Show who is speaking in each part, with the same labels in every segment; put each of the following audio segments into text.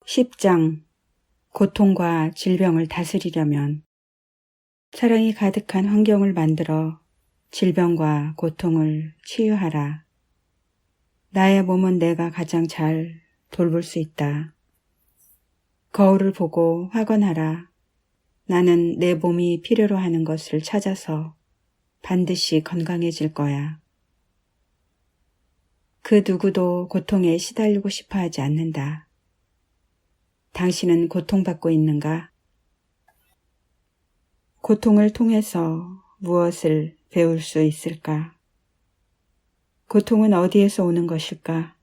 Speaker 1: 10장 고통과 질병을 다스리려면 사랑이 가득한 환경을 만들어 질병과 고통을 치유하라. 나의 몸은 내가 가장 잘 돌볼 수 있다. 거울을 보고 확언하라. 나는 내 몸이 필요로 하는 것을 찾아서 반드시 건강해질 거야. 그 누구도 고통에 시달리고 싶어 하지 않는다. 당신은 고통받고 있는가? 고통을 통해서 무엇을 배울 수 있을까? 고통은 어디에서 오는 것일까?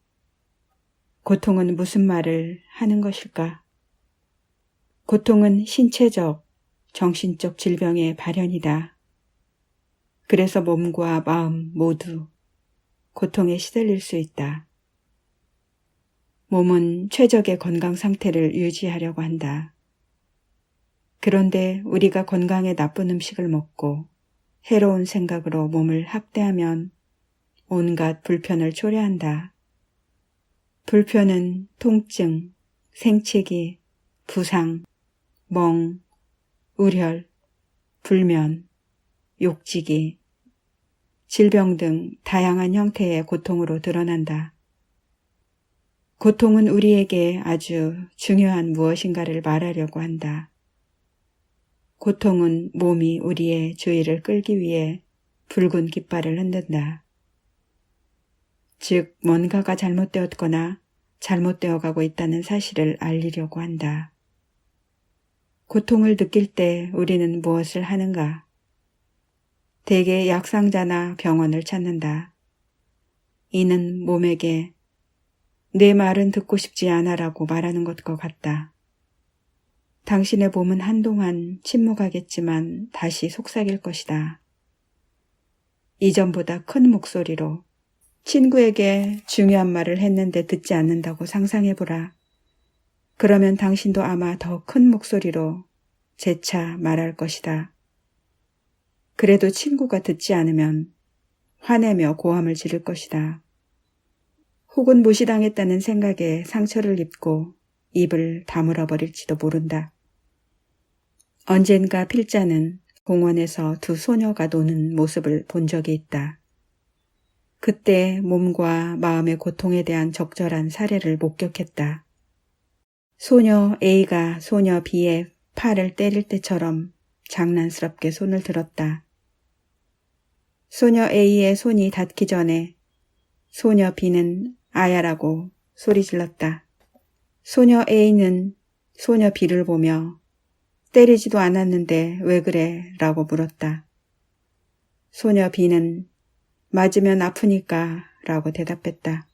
Speaker 1: 고통은 무슨 말을 하는 것일까? 고통은 신체적, 정신적 질병의 발현이다. 그래서 몸과 마음 모두 고통에 시달릴 수 있다. 몸은 최적의 건강 상태를 유지하려고 한다. 그런데 우리가 건강에 나쁜 음식을 먹고 해로운 생각으로 몸을 학대하면 온갖 불편을 초래한다. 불편은 통증, 생채기, 부상, 멍, 우열, 불면, 욕지기, 질병 등 다양한 형태의 고통으로 드러난다. 고통은 우리에게 아주 중요한 무엇인가를 말하려고 한다. 고통은 몸이 우리의 주의를 끌기 위해 붉은 깃발을 흔든다. 즉, 뭔가가 잘못되었거나 잘못되어 가고 있다는 사실을 알리려고 한다. 고통을 느낄 때 우리는 무엇을 하는가? 대개 약상자나 병원을 찾는다. 이는 몸에게 내 말은 듣고 싶지 않아라고 말하는 것과 같다. 당신의 몸은 한동안 침묵하겠지만 다시 속삭일 것이다. 이전보다 큰 목소리로 친구에게 중요한 말을 했는데 듣지 않는다고 상상해보라. 그러면 당신도 아마 더 큰 목소리로 재차 말할 것이다. 그래도 친구가 듣지 않으면 화내며 고함을 지를 것이다. 혹은 무시당했다는 생각에 상처를 입고 입을 다물어 버릴지도 모른다. 언젠가 필자는 공원에서 두 소녀가 노는 모습을 본 적이 있다. 그때 몸과 마음의 고통에 대한 적절한 사례를 목격했다. 소녀 A가 소녀 B의 팔을 때릴 때처럼 장난스럽게 손을 들었다. 소녀 A의 손이 닿기 전에 소녀 B는 아야라고 소리 질렀다. 소녀 A는 소녀 B를 보며 때리지도 않았는데 왜 그래? 라고 물었다. 소녀 B는 맞으면 아프니까 라고 대답했다.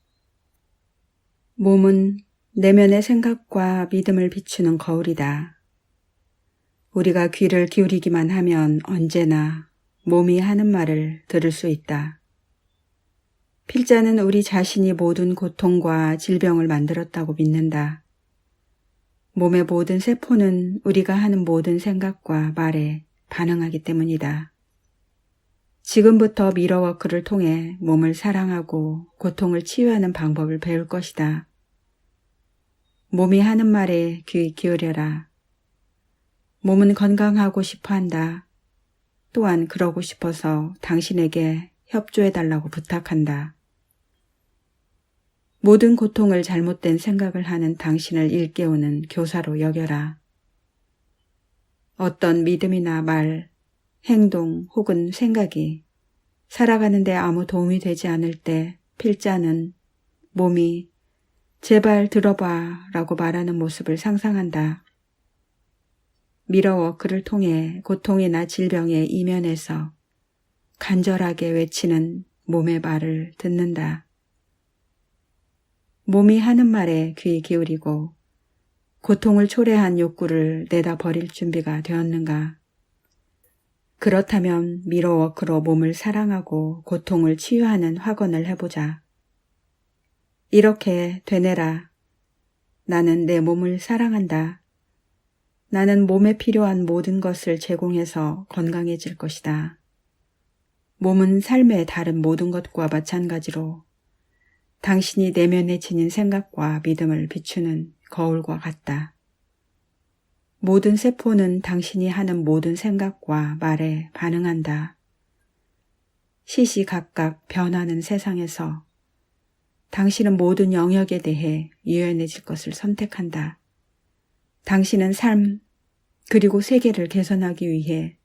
Speaker 1: 몸은 내면의 생각과 믿음을 비추는 거울이다. 우리가 귀를 기울이기만 하면 언제나 몸이 하는 말을 들을 수 있다. 필자는 우리 자신이 모든 고통과 질병을 만들었다고 믿는다. 몸의 모든 세포는 우리가 하는 모든 생각과 말에 반응하기 때문이다. 지금부터 미러워크를 통해 몸을 사랑하고 고통을 치유하는 방법을 배울 것이다. 몸이 하는 말에 귀 기울여라. 몸은 건강하고 싶어 한다. 또한 그러고 싶어서 당신에게 협조해달라고 부탁한다. 모든 고통을 잘못된 생각을 하는 당신을 일깨우는 교사로 여겨라. 어떤 믿음이나 말, 행동 혹은 생각이 살아가는 데 아무 도움이 되지 않을 때 필자는 몸이 제발 들어봐 라고 말하는 모습을 상상한다. 미러워크를 통해 고통이나 질병의 이면에서 간절하게 외치는 몸의 말을 듣는다. 몸이 하는 말에 귀 기울이고 고통을 초래한 욕구를 내다 버릴 준비가 되었는가? 그렇다면 미러워크로 몸을 사랑하고 고통을 치유하는 확언을 해보자. 이렇게 되뇌라. 나는 내 몸을 사랑한다. 나는 몸에 필요한 모든 것을 제공해서 건강해질 것이다. 몸은 삶의 다른 모든 것과 마찬가지로 당신이 내면에 지닌 생각과 믿음을 비추는 거울과 같다. 모든 세포는 당신이 하는 모든 생각과 말에 반응한다. 시시각각 변하는 세상에서 당신은 모든 영역에 대해 유연해질 것을 선택한다. 당신은 삶 그리고 세계를 개선하기 위해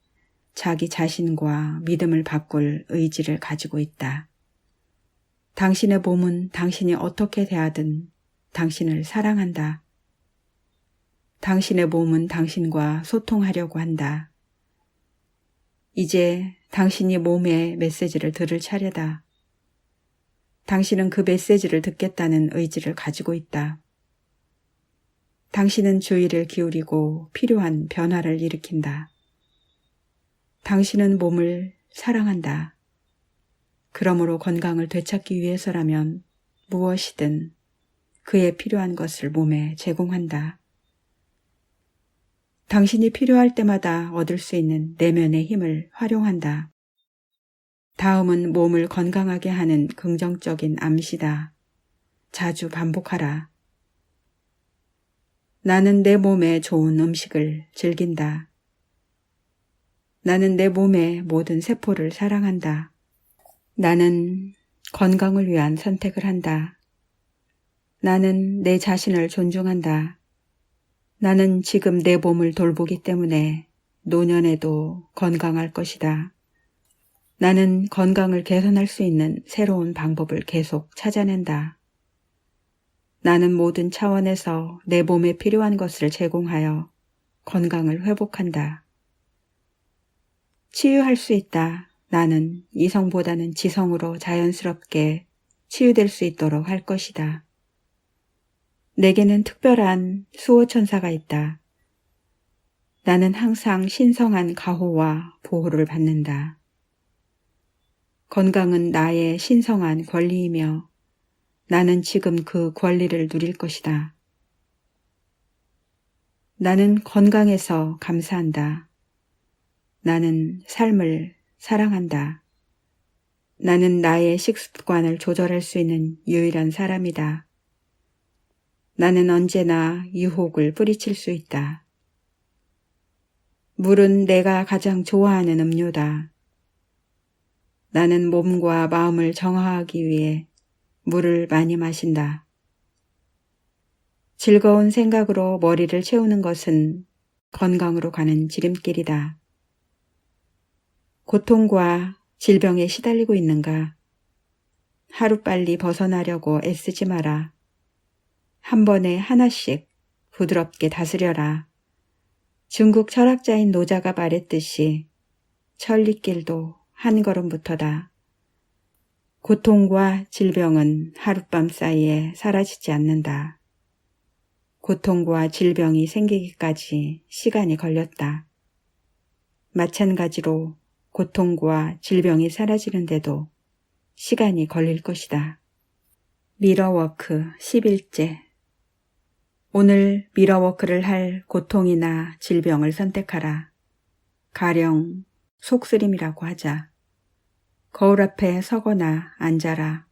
Speaker 1: 자기 자신과 믿음을 바꿀 의지를 가지고 있다. 당신의 몸은 당신이 어떻게 대하든 당신을 사랑한다. 당신의 몸은 당신과 소통하려고 한다. 이제 당신이 몸의 메시지를 들을 차례다. 당신은 그 메시지를 듣겠다는 의지를 가지고 있다. 당신은 주의를 기울이고 필요한 변화를 일으킨다. 당신은 몸을 사랑한다. 그러므로 건강을 되찾기 위해서라면 무엇이든 그에 필요한 것을 몸에 제공한다. 당신이 필요할 때마다 얻을 수 있는 내면의 힘을 활용한다. 다음은 몸을 건강하게 하는 긍정적인 암시다. 자주 반복하라. 나는 내 몸에 좋은 음식을 즐긴다. 나는 내 몸의 모든 세포를 사랑한다. 나는 건강을 위한 선택을 한다. 나는 내 자신을 존중한다. 나는 지금 내 몸을 돌보기 때문에 노년에도 건강할 것이다. 나는 건강을 개선할 수 있는 새로운 방법을 계속 찾아낸다. 나는 모든 차원에서 내 몸에 필요한 것을 제공하여 건강을 회복한다. 치유할 수 있다. 나는 이성보다는 지성으로 자연스럽게 치유될 수 있도록 할 것이다. 내게는 특별한 수호천사가 있다. 나는 항상 신성한 가호와 보호를 받는다. 건강은 나의 신성한 권리이며 나는 지금 그 권리를 누릴 것이다. 나는 건강해서 감사한다. 나는 삶을 사랑한다. 나는 나의 식습관을 조절할 수 있는 유일한 사람이다. 나는 언제나 유혹을 뿌리칠 수 있다. 물은 내가 가장 좋아하는 음료다. 나는 몸과 마음을 정화하기 위해 물을 많이 마신다. 즐거운 생각으로 머리를 채우는 것은 건강으로 가는 지름길이다. 고통과 질병에 시달리고 있는가? 하루빨리 벗어나려고 애쓰지 마라. 한 번에 하나씩 부드럽게 다스려라. 중국 철학자인 노자가 말했듯이 천리길도 한 걸음부터다. 고통과 질병은 하룻밤 사이에 사라지지 않는다. 고통과 질병이 생기기까지 시간이 걸렸다. 마찬가지로 고통과 질병이 사라지는데도 시간이 걸릴 것이다. 미러워크 11째. 오늘 미러워크를 할 고통이나 질병을 선택하라. 가령 속쓰림이라고 하자. 거울 앞에 서거나 앉아라.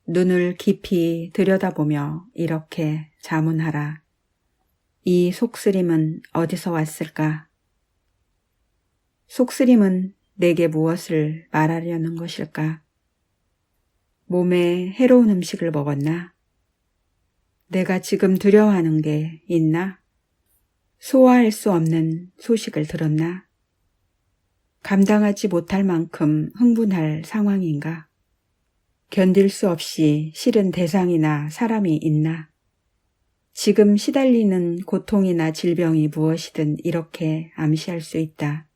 Speaker 1: 눈을 깊이 들여다보며 이렇게 자문하라. 이 속쓰림은 어디서 왔을까? 속쓰림은 내게 무엇을 말하려는 것일까? 몸에 해로운 음식을 먹었나? 내가 지금 두려워하는 게 있나? 소화할 수 없는 소식을 들었나? 감당하지 못할 만큼 흥분할 상황인가? 견딜 수 없이 싫은 대상이나 사람이 있나? 지금 시달리는 고통이나 질병이 무엇이든 이렇게 암시할 수 있다.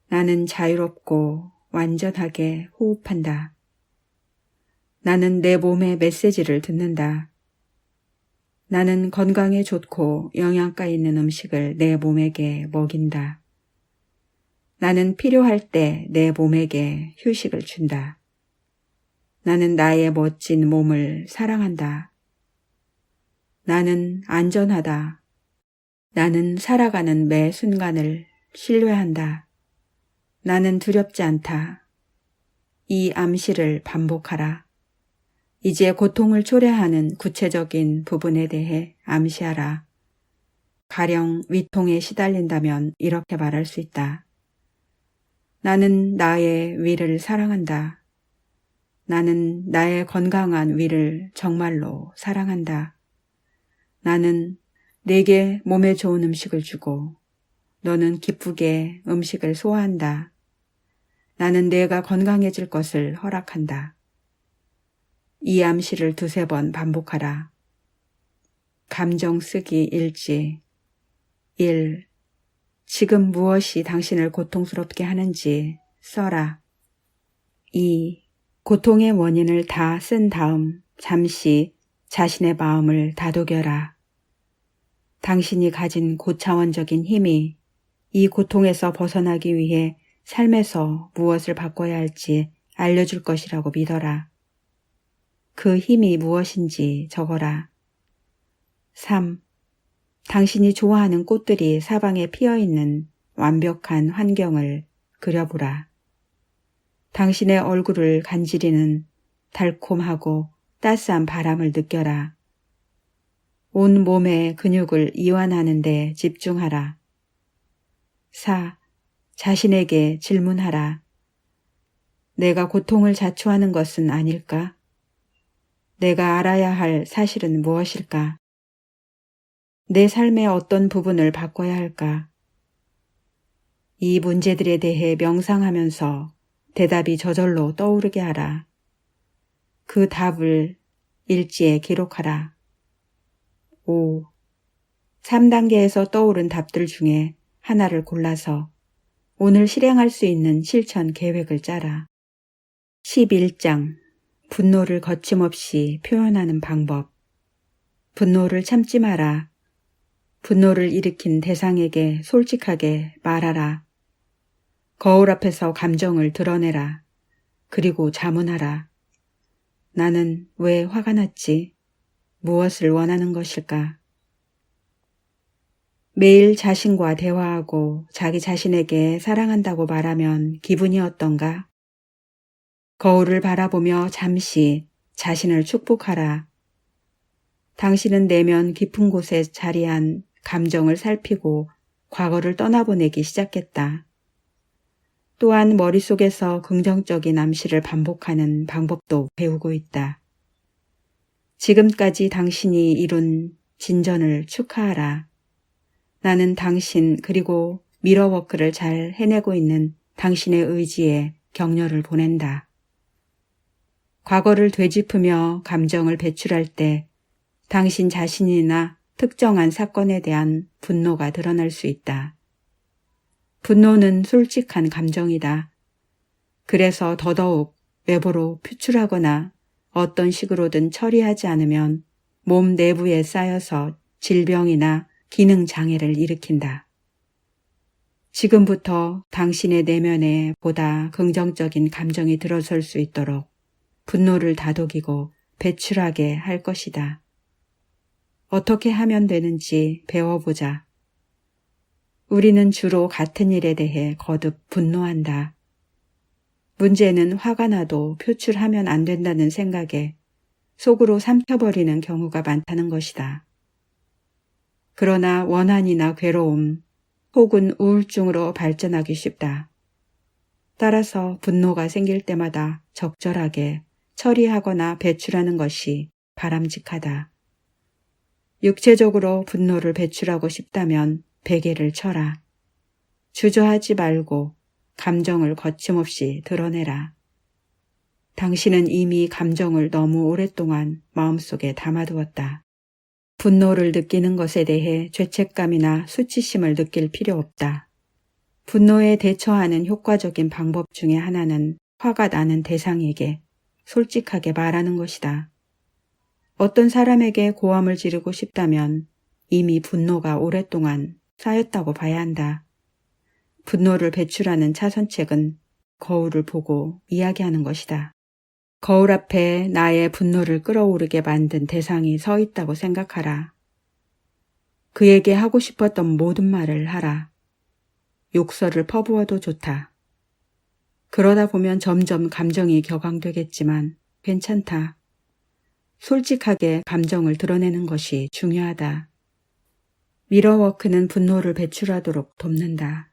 Speaker 1: 나는 자유롭고 완전하게 호흡한다. 나는 내 몸의 메시지를 듣는다. 나는 건강에 좋고 영양가 있는 음식을 내 몸에게 먹인다. 나는 필요할 때 내 몸에게 휴식을 준다. 나는 나의 멋진 몸을 사랑한다. 나는 안전하다. 나는 살아가는 매 순간을 신뢰한다. 나는 두렵지 않다. 이 암시를 반복하라. 이제 고통을 초래하는 구체적인 부분에 대해 암시하라. 가령 위통에 시달린다면 이렇게 말할 수 있다. 나는 나의 위를 사랑한다. 나는 나의 건강한 위를 정말로 사랑한다. 나는 내게 몸에 좋은 음식을 주고 너는 기쁘게 음식을 소화한다. 나는 내가 건강해질 것을 허락한다. 이 암시를 2-3번 반복하라. 감정 쓰기 일지. 1. 지금 무엇이 당신을 고통스럽게 하는지 써라. 2. 고통의 원인을 다 쓴 다음 잠시 자신의 마음을 다독여라. 당신이 가진 고차원적인 힘이 이 고통에서 벗어나기 위해 삶에서 무엇을 바꿔야 할지 알려줄 것이라고 믿어라. 그 힘이 무엇인지 적어라. 3. 당신이 좋아하는 꽃들이 사방에 피어있는 완벽한 환경을 그려보라. 당신의 얼굴을 간지리는 달콤하고 따스한 바람을 느껴라. 온 몸의 근육을 이완하는 데 집중하라. 4. 자신에게 질문하라. 내가 고통을 자초하는 것은 아닐까? 내가 알아야 할 사실은 무엇일까? 내 삶의 어떤 부분을 바꿔야 할까? 이 문제들에 대해 명상하면서 대답이 저절로 떠오르게 하라. 그 답을 일지에 기록하라. 5. 3단계에서 떠오른 답들 중에 하나를 골라서 오늘 실행할 수 있는 실천 계획을 짜라. 11장. 분노를 거침없이 표현하는 방법. 분노를 참지 마라. 분노를 일으킨 대상에게 솔직하게 말하라. 거울 앞에서 감정을 드러내라. 그리고 자문하라. 나는 왜 화가 났지? 무엇을 원하는 것일까? 매일 자신과 대화하고 자기 자신에게 사랑한다고 말하면 기분이 어떤가? 거울을 바라보며 잠시 자신을 축복하라. 당신은 내면 깊은 곳에 자리한 감정을 살피고 과거를 떠나보내기 시작했다. 또한 머릿속에서 긍정적인 암시를 반복하는 방법도 배우고 있다. 지금까지 당신이 이룬 진전을 축하하라. 나는 당신 그리고 미러워크를 잘 해내고 있는 당신의 의지에 격려를 보낸다. 과거를 되짚으며 감정을 배출할 때 당신 자신이나 특정한 사건에 대한 분노가 드러날 수 있다. 분노는 솔직한 감정이다. 그래서 더더욱 외부로 표출하거나 어떤 식으로든 처리하지 않으면 몸 내부에 쌓여서 질병이나 기능 장애를 일으킨다. 지금부터 당신의 내면에 보다 긍정적인 감정이 들어설 수 있도록 분노를 다독이고 배출하게 할 것이다. 어떻게 하면 되는지 배워보자. 우리는 주로 같은 일에 대해 거듭 분노한다. 문제는 화가 나도 표출하면 안 된다는 생각에 속으로 삼켜버리는 경우가 많다는 것이다. 그러나 원한이나 괴로움 혹은 우울증으로 발전하기 쉽다. 따라서 분노가 생길 때마다 적절하게 처리하거나 배출하는 것이 바람직하다. 육체적으로 분노를 배출하고 싶다면 베개를 쳐라. 주저하지 말고 감정을 거침없이 드러내라. 당신은 이미 감정을 너무 오랫동안 마음속에 담아두었다. 분노를 느끼는 것에 대해 죄책감이나 수치심을 느낄 필요 없다. 분노에 대처하는 효과적인 방법 중에 하나는 화가 나는 대상에게 솔직하게 말하는 것이다. 어떤 사람에게 고함을 지르고 싶다면 이미 분노가 오랫동안 쌓였다고 봐야 한다. 분노를 배출하는 차선책은 거울을 보고 이야기하는 것이다. 거울 앞에 나의 분노를 끌어오르게 만든 대상이 서 있다고 생각하라. 그에게 하고 싶었던 모든 말을 하라. 욕설을 퍼부어도 좋다. 그러다 보면 점점 감정이 격앙되겠지만 괜찮다. 솔직하게 감정을 드러내는 것이 중요하다. 미러워크는 분노를 배출하도록 돕는다.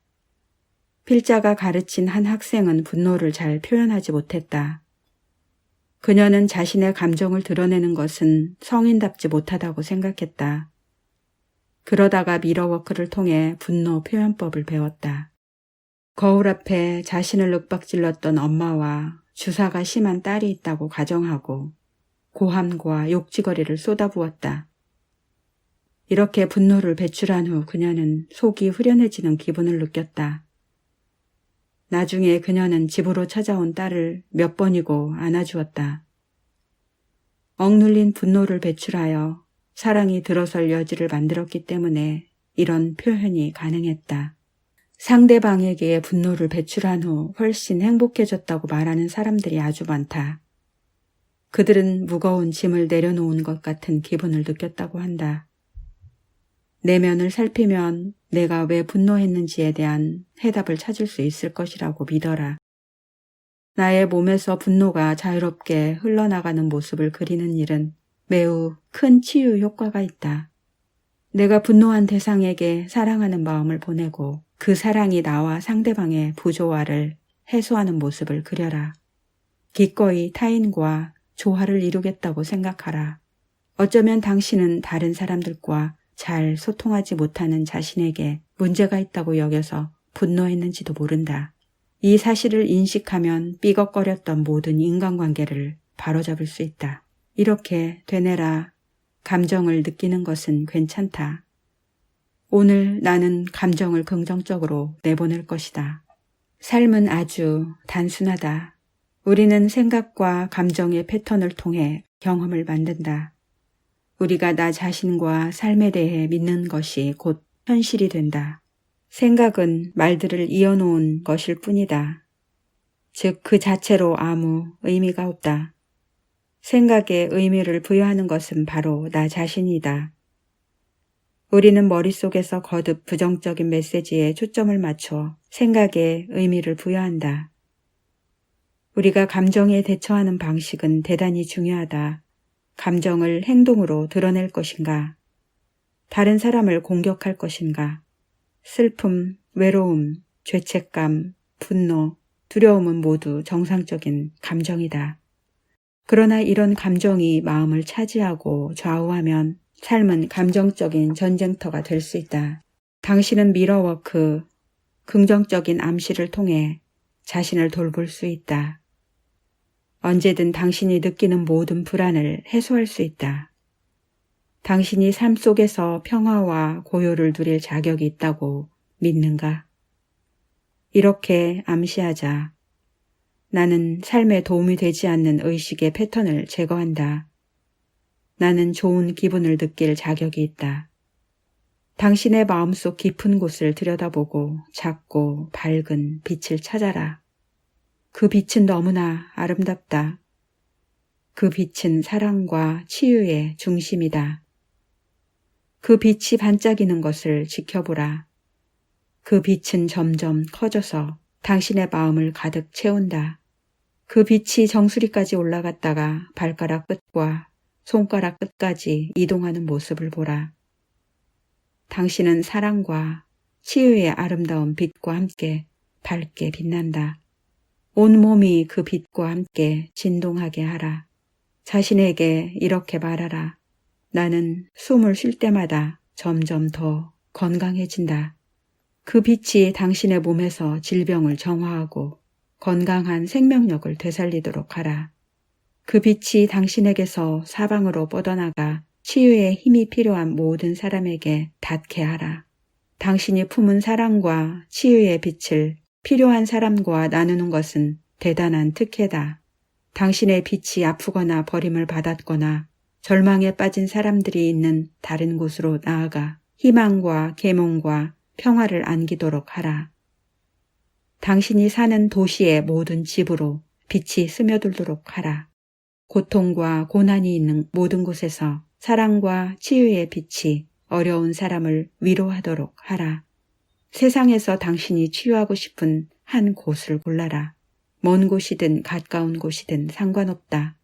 Speaker 1: 필자가 가르친 한 학생은 분노를 잘 표현하지 못했다. 그녀는 자신의 감정을 드러내는 것은 성인답지 못하다고 생각했다. 그러다가 미러워크를 통해 분노 표현법을 배웠다. 거울 앞에 자신을 윽박질렀던 엄마와 주사가 심한 딸이 있다고 가정하고 고함과 욕지거리를 쏟아부었다. 이렇게 분노를 배출한 후 그녀는 속이 후련해지는 기분을 느꼈다. 나중에 그녀는 집으로 찾아온 딸을 몇 번이고 안아주었다. 억눌린 분노를 배출하여 사랑이 들어설 여지를 만들었기 때문에 이런 표현이 가능했다. 상대방에게 분노를 배출한 후 훨씬 행복해졌다고 말하는 사람들이 아주 많다. 그들은 무거운 짐을 내려놓은 것 같은 기분을 느꼈다고 한다. 내면을 살피면 내가 왜 분노했는지에 대한 해답을 찾을 수 있을 것이라고 믿어라. 나의 몸에서 분노가 자유롭게 흘러나가는 모습을 그리는 일은 매우 큰 치유 효과가 있다. 내가 분노한 대상에게 사랑하는 마음을 보내고 그 사랑이 나와 상대방의 부조화를 해소하는 모습을 그려라. 기꺼이 타인과 조화를 이루겠다고 생각하라. 어쩌면 당신은 다른 사람들과 잘 소통하지 못하는 자신에게 문제가 있다고 여겨서 분노했는지도 모른다. 이 사실을 인식하면 삐걱거렸던 모든 인간관계를 바로잡을 수 있다. 이렇게 되뇌라. 감정을 느끼는 것은 괜찮다. 오늘 나는 감정을 긍정적으로 내보낼 것이다. 삶은 아주 단순하다. 우리는 생각과 감정의 패턴을 통해 경험을 만든다. 우리가 나 자신과 삶에 대해 믿는 것이 곧 현실이 된다. 생각은 말들을 이어놓은 것일 뿐이다. 즉 그 자체로 아무 의미가 없다. 생각에 의미를 부여하는 것은 바로 나 자신이다. 우리는 머릿속에서 거듭 부정적인 메시지에 초점을 맞춰 생각에 의미를 부여한다. 우리가 감정에 대처하는 방식은 대단히 중요하다. 감정을 행동으로 드러낼 것인가? 다른 사람을 공격할 것인가? 슬픔, 외로움, 죄책감, 분노, 두려움은 모두 정상적인 감정이다. 그러나 이런 감정이 마음을 차지하고 좌우하면 삶은 감정적인 전쟁터가 될 수 있다. 당신은 미러워크, 긍정적인 암시를 통해 자신을 돌볼 수 있다. 언제든 당신이 느끼는 모든 불안을 해소할 수 있다. 당신이 삶 속에서 평화와 고요를 누릴 자격이 있다고 믿는가? 이렇게 암시하자. 나는 삶에 도움이 되지 않는 의식의 패턴을 제거한다. 나는 좋은 기분을 느낄 자격이 있다. 당신의 마음속 깊은 곳을 들여다보고 작고 밝은 빛을 찾아라. 그 빛은 너무나 아름답다. 그 빛은 사랑과 치유의 중심이다. 그 빛이 반짝이는 것을 지켜보라. 그 빛은 점점 커져서 당신의 마음을 가득 채운다. 그 빛이 정수리까지 올라갔다가 발가락 끝과 손가락 끝까지 이동하는 모습을 보라. 당신은 사랑과 치유의 아름다운 빛과 함께 밝게 빛난다. 온몸이 그 빛과 함께 진동하게 하라. 자신에게 이렇게 말하라. 나는 숨을 쉴 때마다 점점 더 건강해진다. 그 빛이 당신의 몸에서 질병을 정화하고 건강한 생명력을 되살리도록 하라. 그 빛이 당신에게서 사방으로 뻗어나가 치유의 힘이 필요한 모든 사람에게 닿게 하라. 당신이 품은 사랑과 치유의 빛을 필요한 사람과 나누는 것은 대단한 특혜다. 당신의 빛이 아프거나 버림을 받았거나 절망에 빠진 사람들이 있는 다른 곳으로 나아가 희망과 계몽과 평화를 안기도록 하라. 당신이 사는 도시의 모든 집으로 빛이 스며들도록 하라. 고통과 고난이 있는 모든 곳에서 사랑과 치유의 빛이 어려운 사람을 위로하도록 하라. 세상에서 당신이 치유하고 싶은 한 곳을 골라라. 먼 곳이든 가까운 곳이든 상관없다.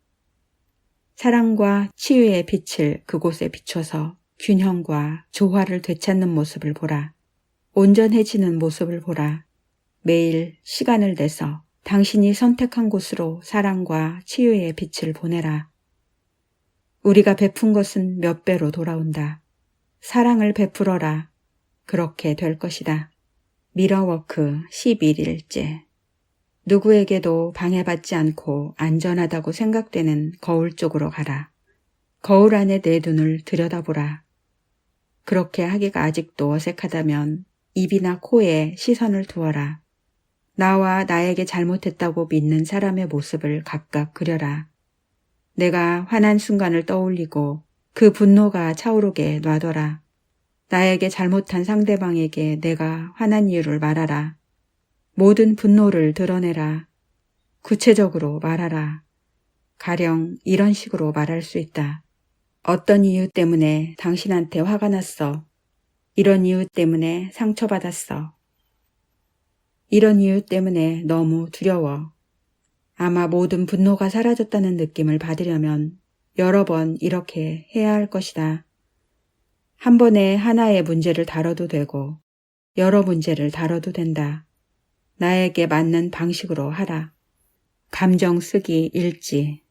Speaker 1: 사랑과 치유의 빛을 그곳에 비춰서 균형과 조화를 되찾는 모습을 보라. 온전해지는 모습을 보라. 매일 시간을 내서 당신이 선택한 곳으로 사랑과 치유의 빛을 보내라. 우리가 베푼 것은 몇 배로 돌아온다. 사랑을 베풀어라. 그렇게 될 것이다. 미러워크 11일째. 누구에게도 방해받지 않고 안전하다고 생각되는 거울 쪽으로 가라. 거울 안에 내 눈을 들여다보라. 그렇게 하기가 아직도 어색하다면 입이나 코에 시선을 두어라. 나와 나에게 잘못했다고 믿는 사람의 모습을 각각 그려라. 내가 화난 순간을 떠올리고 그 분노가 차오르게 놔둬라. 나에게 잘못한 상대방에게 내가 화난 이유를 말하라. 모든 분노를 드러내라. 구체적으로 말하라. 가령 이런 식으로 말할 수 있다. 어떤 이유 때문에 당신한테 화가 났어. 이런 이유 때문에 상처받았어. 이런 이유 때문에 너무 두려워. 아마 모든 분노가 사라졌다는 느낌을 받으려면 여러 번 이렇게 해야 할 것이다. 한 번에 하나의 문제를 다뤄도 되고 여러 문제를 다뤄도 된다. 나에게 맞는 방식으로 하라. 감정 쓰기 일지.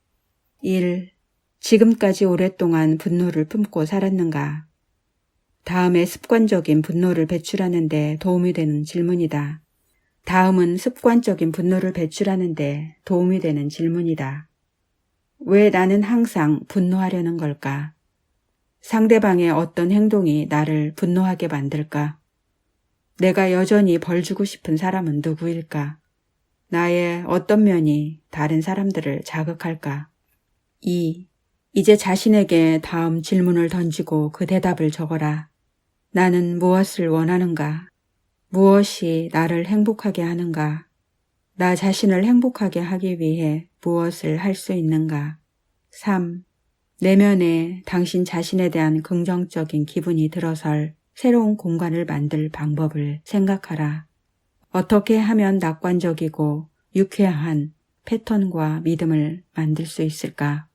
Speaker 1: 1. 지금까지 오랫동안 분노를 품고 살았는가? 다음에 습관적인 분노를 배출하는 데 도움이 되는 질문이다. 다음은 습관적인 분노를 배출하는 데 도움이 되는 질문이다. 왜 나는 항상 분노하려는 걸까? 상대방의 어떤 행동이 나를 분노하게 만들까? 내가 여전히 벌 주고 싶은 사람은 누구일까? 나의 어떤 면이 다른 사람들을 자극할까? 2. 이제 자신에게 다음 질문을 던지고 그 대답을 적어라. 나는 무엇을 원하는가? 무엇이 나를 행복하게 하는가? 나 자신을 행복하게 하기 위해 무엇을 할 수 있는가? 3. 내면에 당신 자신에 대한 긍정적인 기분이 들어설 새로운 공간을 만들 방법을 생각하라. 어떻게 하면 낙관적이고 유쾌한 패턴과 믿음을 만들 수 있을까?